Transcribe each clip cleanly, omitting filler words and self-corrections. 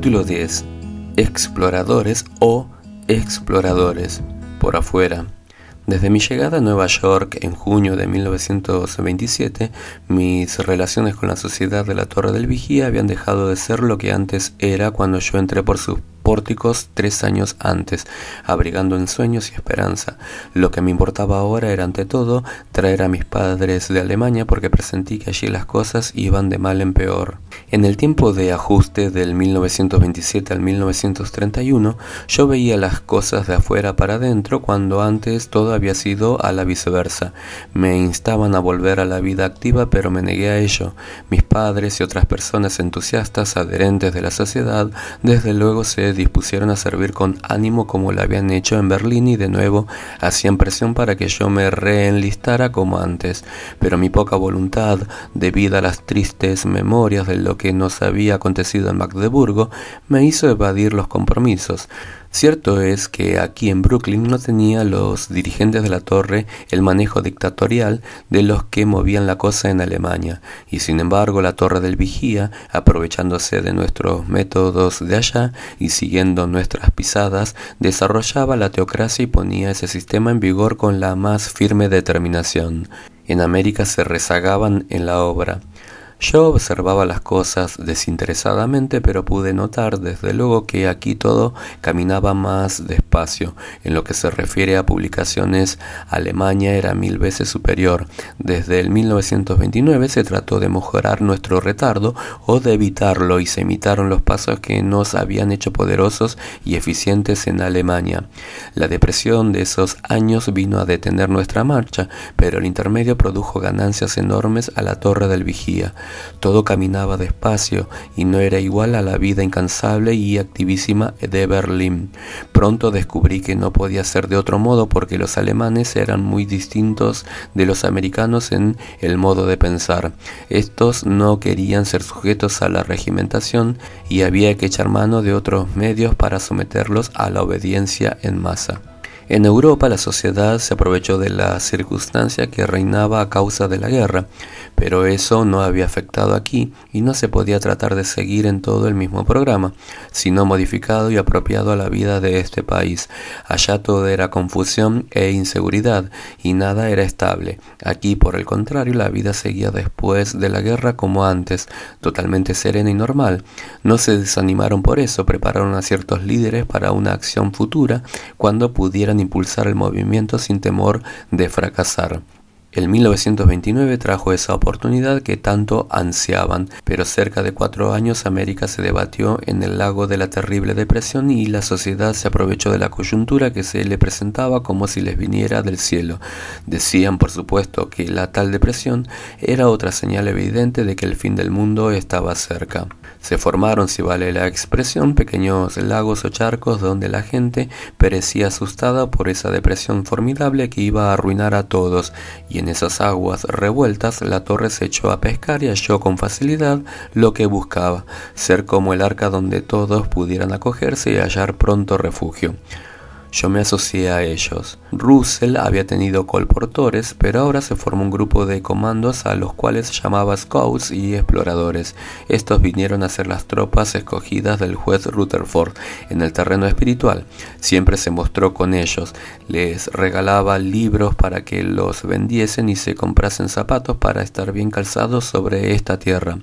Capítulo 10. Exploradores o exploradores. Por afuera. Desde mi llegada a Nueva York en junio de 1927, mis relaciones con la sociedad de la Torre del Vigía habían dejado de ser lo que antes era cuando yo entré por sus pórticos 3 años antes, abrigando ensueños y esperanza. Lo que me importaba ahora era, ante todo, traer a mis padres de Alemania, porque presentí que allí las cosas iban de mal en peor. En el tiempo de ajuste del 1927 al 1931, yo veía las cosas de afuera para adentro, cuando antes todo había sido a la viceversa. Me instaban a volver a la vida activa, pero me negué a ello. Mis padres y otras personas entusiastas, adherentes de la sociedad, desde luego se dispusieron a servir con ánimo como lo habían hecho en Berlín, y de nuevo hacían presión para que yo me reenlistara como antes. Pero mi poca voluntad, debido a las tristes memorias de lo que nos había acontecido en Magdeburgo, me hizo evadir los compromisos. Cierto es que aquí en Brooklyn no tenía los dirigentes de la torre el manejo dictatorial de los que movían la cosa en Alemania, y sin embargo la Torre del Vigía, aprovechándose de nuestros métodos de allá y siguiendo nuestras pisadas, desarrollaba la teocracia y ponía ese sistema en vigor con la más firme determinación. En América se rezagaban en la obra. Yo observaba las cosas desinteresadamente, pero pude notar desde luego que aquí todo caminaba más despacio. En lo que se refiere a publicaciones, Alemania era 1000 veces superior. Desde el 1929 se trató de mejorar nuestro retardo o de evitarlo, y se imitaron los pasos que nos habían hecho poderosos y eficientes en Alemania. La depresión de esos años vino a detener nuestra marcha, pero el intermedio produjo ganancias enormes a la Torre del Vigía. Todo caminaba despacio y no era igual a la vida incansable y activísima de Berlín. Pronto descubrí que no podía ser de otro modo, porque los alemanes eran muy distintos de los americanos en el modo de pensar. Estos no querían ser sujetos a la regimentación, y había que echar mano de otros medios para someterlos a la obediencia en masa. En Europa la sociedad se aprovechó de la circunstancia que reinaba a causa de la guerra, pero eso no había afectado aquí, y no se podía tratar de seguir en todo el mismo programa, sino modificado y apropiado a la vida de este país. Allá todo era confusión e inseguridad, y nada era estable. Aquí, por el contrario, la vida seguía después de la guerra como antes, totalmente serena y normal. No se desanimaron por eso, prepararon a ciertos líderes para una acción futura, cuando pudieran impulsar el movimiento sin temor de fracasar. El 1929 trajo esa oportunidad que tanto ansiaban, pero cerca de 4 años América se debatió en el lago de la terrible depresión, y la sociedad se aprovechó de la coyuntura que se le presentaba como si les viniera del cielo. Decían, por supuesto, que la tal depresión era otra señal evidente de que el fin del mundo estaba cerca. Se formaron, si vale la expresión, pequeños lagos o charcos donde la gente perecía asustada por esa depresión formidable que iba a arruinar a todos, y en esas aguas revueltas la torre se echó a pescar y halló con facilidad lo que buscaba: ser como el arca donde todos pudieran acogerse y hallar pronto refugio. Yo me asocié a ellos. Russell había tenido colportores, pero ahora se formó un grupo de comandos a los cuales llamaba Scouts y Exploradores. Estos vinieron a ser las tropas escogidas del juez Rutherford en el terreno espiritual. Siempre se mostró con ellos. Les regalaba libros para que los vendiesen y se comprasen zapatos para estar bien calzados sobre esta tierra.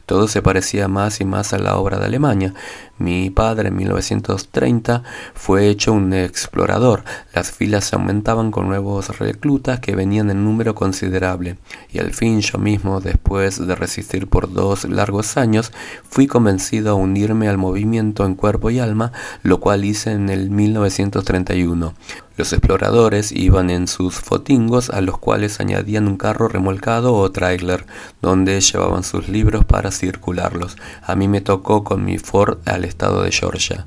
Todo se parecía más y más a la obra de Alemania. Mi padre en 1930 fue hecho un explorador. Las filas se aumentaban con nuevos reclutas que venían en número considerable, y al fin yo mismo, después de resistir por 2 largos años, fui convencido a unirme al movimiento en cuerpo y alma, lo cual hice en el 1931. Los exploradores iban en sus fotingos, a los cuales añadían un carro remolcado o tráiler, donde llevaban sus libros para circularlos. A mí me tocó con mi Ford al estado de Georgia.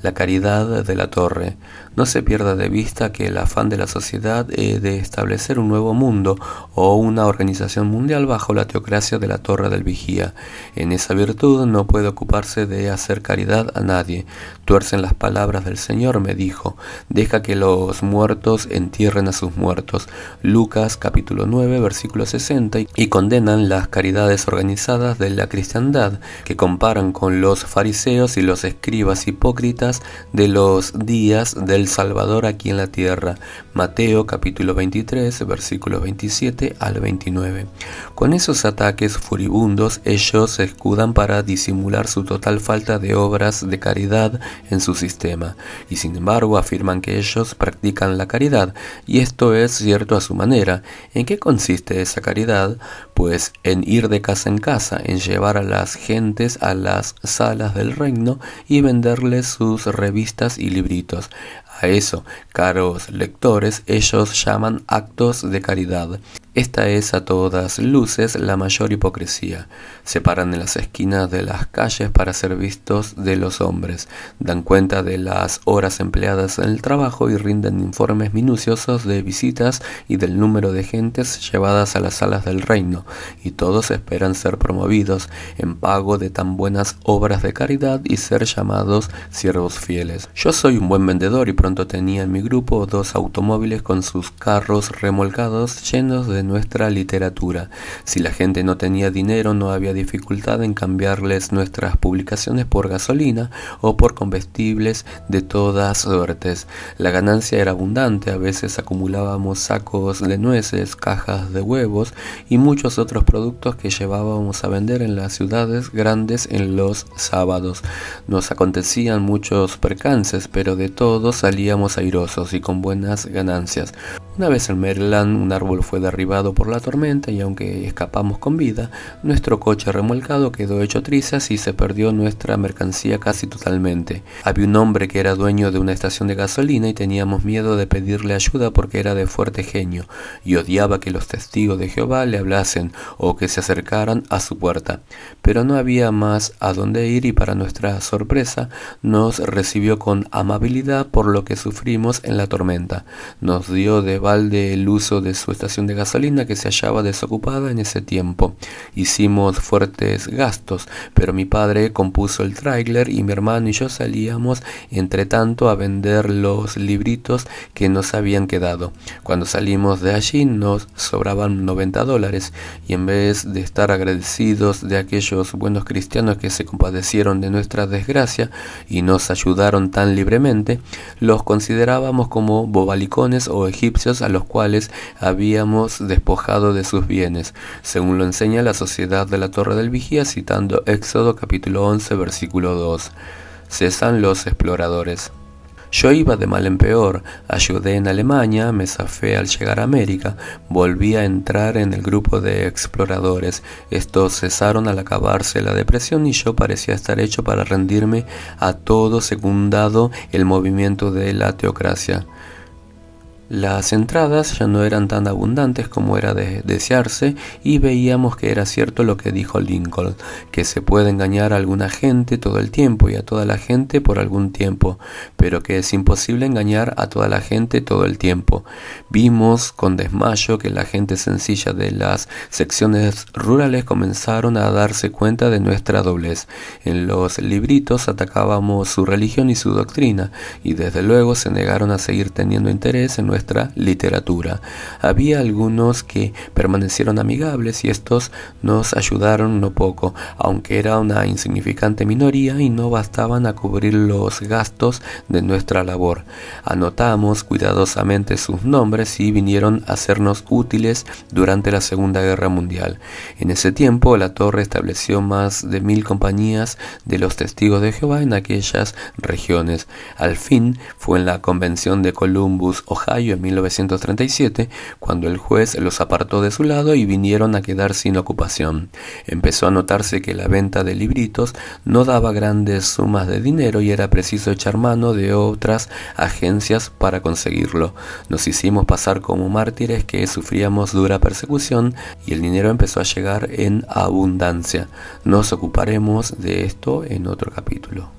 La caridad de la torre. No se pierda de vista que el afán de la sociedad es de establecer un nuevo mundo o una organización mundial bajo la teocracia de la Torre del Vigía. En esa virtud no puede ocuparse de hacer caridad a nadie. Tuercen las palabras del Señor, me dijo, deja que los muertos entierren a sus muertos. Lucas capítulo 9 versículo 60, y condenan las caridades organizadas de la cristiandad, que comparan con los fariseos y los escribas hipócritas de los días del Salvador aquí en la tierra. Mateo capítulo 23 versículos 27 al 29. Con esos ataques furibundos ellos se escudan para disimular su total falta de obras de caridad en su sistema, y sin embargo afirman que ellos practican la caridad, y esto es cierto a su manera. ¿En qué consiste esa caridad? Pues en ir de casa en casa, en llevar a las gentes a las salas del reino y venderles sus revistas y libritos. A eso, caros lectores, ellos llaman actos de caridad. Esta es a todas luces la mayor hipocresía. Se paran en las esquinas de las calles para ser vistos de los hombres, dan cuenta de las horas empleadas en el trabajo y rinden informes minuciosos de visitas y del número de gentes llevadas a las salas del reino, y todos esperan ser promovidos en pago de tan buenas obras de caridad y ser llamados siervos fieles. Yo soy un buen vendedor y pronto tenía en mi grupo 2 automóviles con sus carros remolcados llenos de nuestra literatura. Si la gente no tenía dinero, no había dificultad en cambiarles nuestras publicaciones por gasolina o por combustibles de todas suertes. La ganancia era abundante, a veces acumulábamos sacos de nueces, cajas de huevos y muchos otros productos que llevábamos a vender en las ciudades grandes en los sábados. Nos acontecían muchos percances, pero de todos salíamos airosos y con buenas ganancias. Una vez en Maryland, un árbol fue derribado por la tormenta y aunque escapamos con vida, nuestro coche remolcado quedó hecho trizas y se perdió nuestra mercancía casi totalmente. Había un hombre que era dueño de una estación de gasolina y teníamos miedo de pedirle ayuda porque era de fuerte genio y odiaba que los testigos de Jehová le hablasen o que se acercaran a su puerta. Pero no había más a dónde ir y para nuestra sorpresa nos recibió con amabilidad por lo que sufrimos en la tormenta. Nos dio de balde el uso de su estación de gasolina que se hallaba desocupada en ese tiempo. Hicimos fuertes gastos, pero mi padre compuso el tráiler y mi hermano y yo salíamos entre tanto a vender los libritos que nos habían quedado. Cuando salimos de allí nos sobraban $90 y en vez de estar agradecidos de aquellos buenos cristianos que se compadecieron de nuestra desgracia y nos ayudaron tan libremente, los considerábamos como bobalicones o egipcios a los cuales habíamos despojado de sus bienes, según lo enseña la Sociedad de la Torre del Vigía, citando Éxodo capítulo 11 versículo 2. Cesan los exploradores. Yo iba de mal en peor, ayudé en Alemania, me zafé al llegar a América, volví a entrar en el grupo de exploradores. Estos cesaron al acabarse la depresión y yo parecía estar hecho para rendirme a todo secundado el movimiento de la teocracia. Las entradas ya no eran tan abundantes como era de desearse y veíamos que era cierto lo que dijo Lincoln, que se puede engañar a alguna gente todo el tiempo y a toda la gente por algún tiempo, pero que es imposible engañar a toda la gente todo el tiempo. Vimos con desmayo que la gente sencilla de las secciones rurales comenzaron a darse cuenta de nuestra doblez. En los libritos atacábamos su religión y su doctrina y desde luego se negaron a seguir teniendo interés en nuestra literatura. Había algunos que permanecieron amigables y estos nos ayudaron no poco, aunque era una insignificante minoría y no bastaban a cubrir los gastos de nuestra labor. Anotamos cuidadosamente sus nombres y vinieron a sernos útiles durante la Segunda Guerra Mundial. En ese tiempo la Torre estableció más de 1000 compañías de los Testigos de Jehová en aquellas regiones. Al fin fue en la Convención de Columbus, Ohio, en 1937, cuando el juez los apartó de su lado y vinieron a quedar sin ocupación. Empezó a notarse que la venta de libritos no daba grandes sumas de dinero y era preciso echar mano de otras agencias para conseguirlo. Nos hicimos pasar como mártires que sufríamos dura persecución y el dinero empezó a llegar en abundancia. Nos ocuparemos de esto en otro capítulo.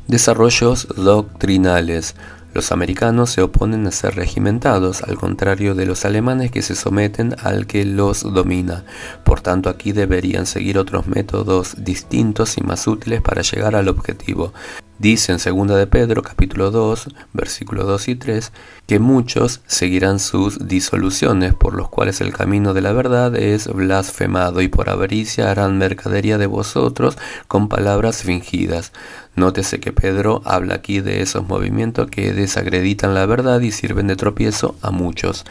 Desarrollos doctrinales. Los americanos se oponen a ser regimentados, al contrario de los alemanes que se someten al que los domina. Por tanto, aquí deberían seguir otros métodos distintos y más útiles para llegar al objetivo. Dice en 2 de Pedro, capítulo 2, versículos 2 y 3, que muchos seguirán sus disoluciones, por los cuales el camino de la verdad es blasfemado, y por avaricia harán mercadería de vosotros con palabras fingidas. Nótese que Pedro habla aquí de esos movimientos que desacreditan la verdad y sirven de tropiezo a muchos.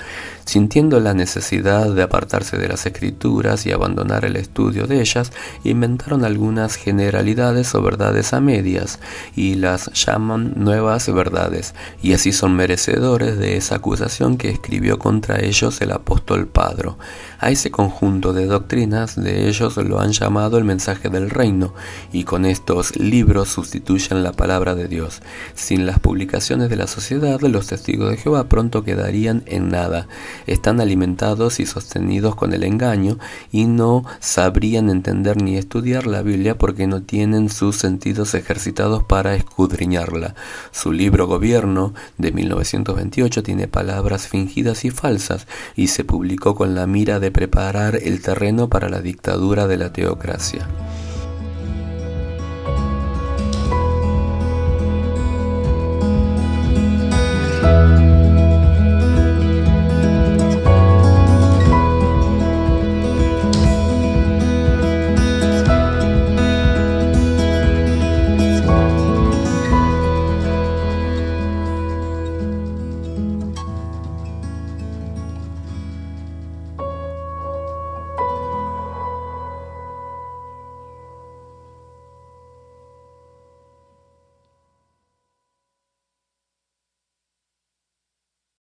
Sintiendo la necesidad de apartarse de las Escrituras y abandonar el estudio de ellas, inventaron algunas generalidades o verdades a medias, y las llaman nuevas verdades, y así son merecedores de esa acusación que escribió contra ellos el apóstol Pedro. A ese conjunto de doctrinas de ellos lo han llamado el mensaje del reino, y con estos libros sustituyen la palabra de Dios. Sin las publicaciones de la sociedad, los testigos de Jehová pronto quedarían en nada. Están alimentados y sostenidos con el engaño, y no sabrían entender ni estudiar la Biblia porque no tienen sus sentidos ejercitados para escudriñarla. Su libro Gobierno de 1928 tiene palabras fingidas y falsas, y se publicó con la mira de preparar el terreno para la dictadura de la teocracia.